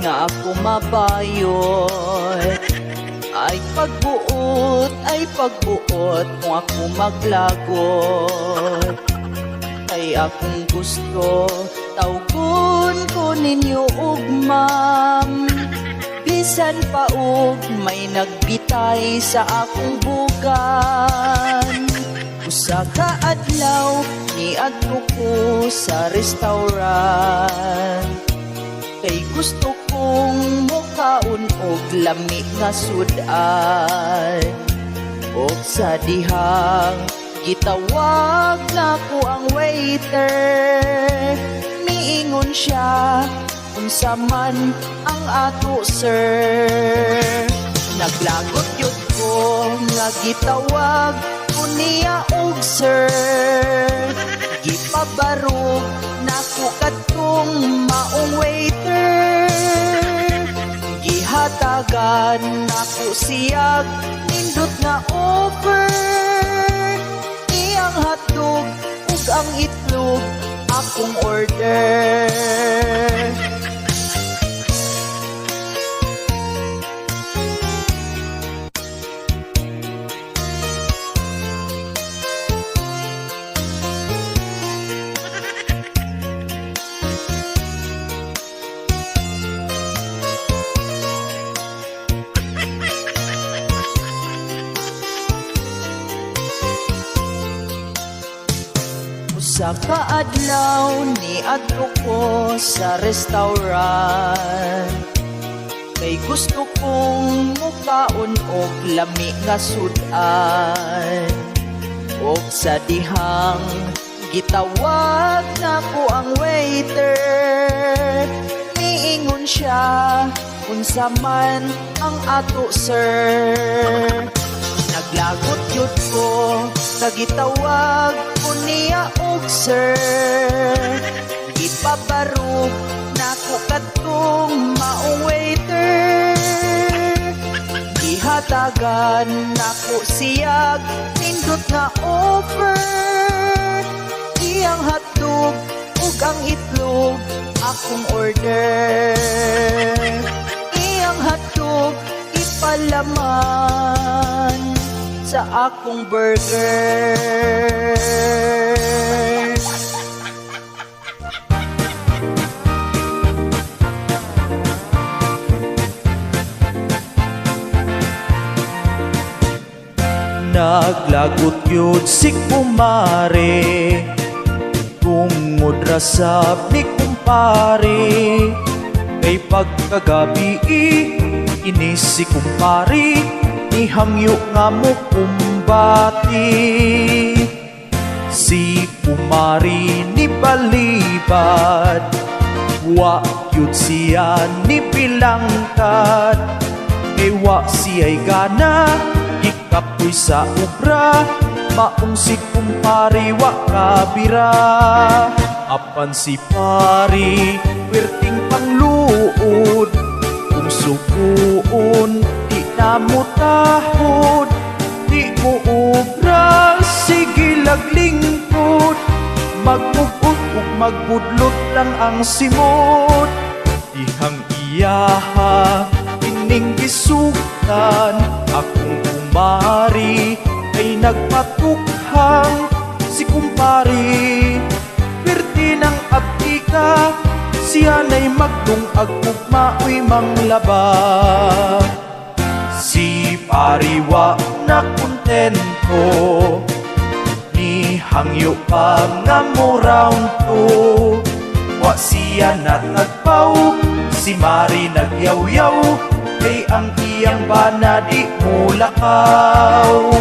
nga ako mabayot. Ay pagbuot kung ako maglagot. Ay akong gusto tawgon ko ninyo og ma'am. Bisan pa og may nagbitay sa akong bugan. Usa ka adlaw niadto ko sa restaurant. Kay gusto kong mukaon og lami nga sudan. Og sa dihang gitawag na ko ang waiter. Miingon siya unsa man ang ato sir. Naglagot yun ko nga gitawag ko niya og sir. Gipabarog na ko kadtong maong waiter. Gihatagan na ko siyag nindot nga offer. Iyang hotdog ug ang itlog akong order. Sa kaadlaw niadto ko sa restaurant. Kay gusto kong mukaon og lami nga sudan. Og sa dihang gitawag na ko ang waiter. Miingon siya unsa man ang ato sir. Naglagot yun ko kagitawag ko niya og sir. Gipabarog na ko kadtong maong waiter. Gihatagan na ko siyag nindot nga offer. Iyang hotdog ug ang itlog akong order. Iyang hotdog ipalaman sa akong burger. Naglagot yun si kumare, tungod rasab ni kumpare. Kay pagkagabi inis si kumpare, ihangyo nga mo kumbati. Si kumari ni balibad, wa yun siya ni bilangkat. Kay wa siya'y gana, ikapoy sa ubra, maong si kumpari wa kabira. Apan si pari, werting pangluod, kung sukuon na mo tahod, di mo ubra, sige laglingkod. Magbugot ug magbudlot lang ang simot. Ihang iyaha, ining gisugtan, akong kumari ay nagpatukhang. Si kumpari, perti ng atika, siya na'y magdungag ug maoy manglaba. Si pariwa na kontento, ni hangyo pa nga mo round 2. Wa siya natagpaw, si Mari nagyaw-yaw, kay ang iyang bana di mo lakaw.